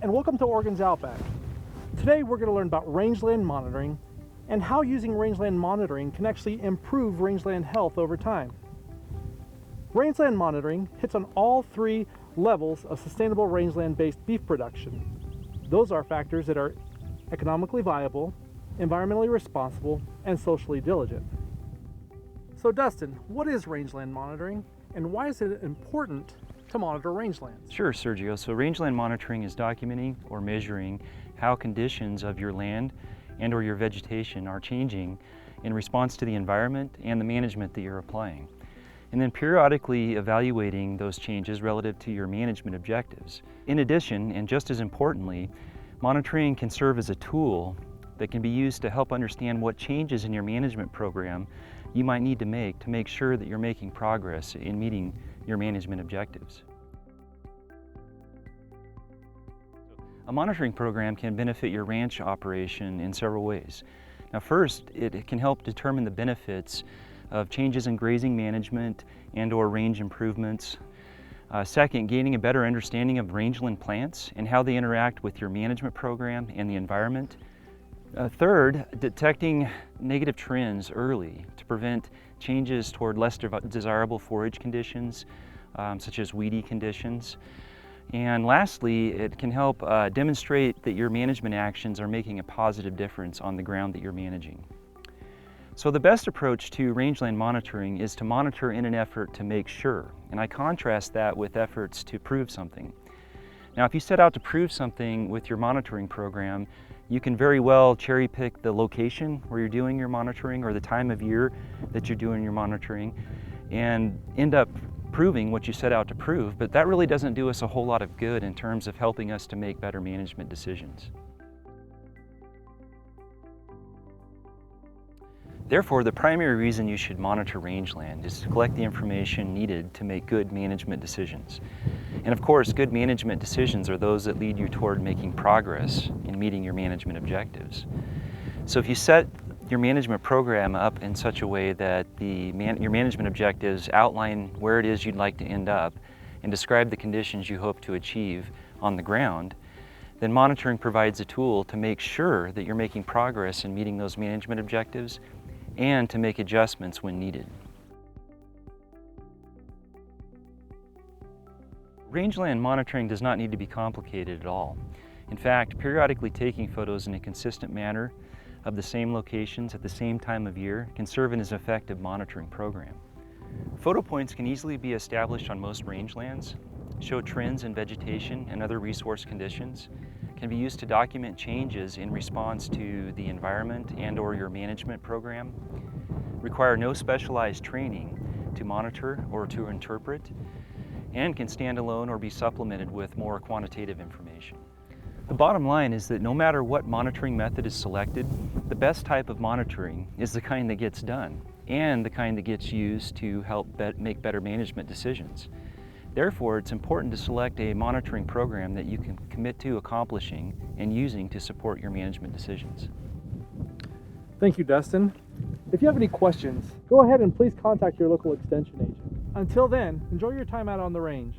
and welcome to Oregon's Outback. Today we're going to learn about rangeland monitoring and how using rangeland monitoring can actually improve rangeland health over time. Rangeland monitoring hits on all three levels of sustainable rangeland-based beef production. Those are factors that are economically viable, environmentally responsible, and socially diligent. So Dustin, what is rangeland monitoring and why is it important to monitor rangelands? Sure, Sergio. So rangeland monitoring is documenting or measuring how conditions of your land and or your vegetation are changing in response to the environment and the management that you're applying. And then periodically evaluating those changes relative to your management objectives. In addition, and just as importantly, monitoring can serve as a tool that can be used to help understand what changes in your management program you might need to make sure that you're making progress in meeting your management objectives. A monitoring program can benefit your ranch operation in several ways. Now first, it can help determine the benefits of changes in grazing management and or range improvements. Second, gaining a better understanding of rangeland plants and how they interact with your management program and the environment. Third, detecting negative trends early to prevent changes toward less desirable forage conditions, such as weedy conditions. And lastly, it can help demonstrate that your management actions are making a positive difference on the ground that you're managing. So the best approach to rangeland monitoring is to monitor in an effort to make sure, and I contrast that with efforts to prove something. Now, if you set out to prove something with your monitoring program, you can very well cherry pick the location where you're doing your monitoring or the time of year that you're doing your monitoring and end up proving what you set out to prove, but that really doesn't do us a whole lot of good in terms of helping us to make better management decisions. Therefore, the primary reason you should monitor rangeland is to collect the information needed to make good management decisions. And of course, good management decisions are those that lead you toward making progress in meeting your management objectives. So if you set your management program up in such a way that your management objectives outline where it is you'd like to end up and describe the conditions you hope to achieve on the ground, then monitoring provides a tool to make sure that you're making progress in meeting those management objectives and to make adjustments when needed. Rangeland monitoring does not need to be complicated at all. In fact, periodically taking photos in a consistent manner of the same locations at the same time of year can serve as an effective monitoring program. Photo points can easily be established on most rangelands, show trends in vegetation and other resource conditions, can be used to document changes in response to the environment and or your management program, require no specialized training to monitor or to interpret, and can stand alone or be supplemented with more quantitative information. The bottom line is that no matter what monitoring method is selected, the best type of monitoring is the kind that gets done and the kind that gets used to help make better management decisions. Therefore, it's important to select a monitoring program that you can commit to accomplishing and using to support your management decisions. Thank you, Dustin. If you have any questions, go ahead and please contact your local extension agent. Until then, enjoy your time out on the range.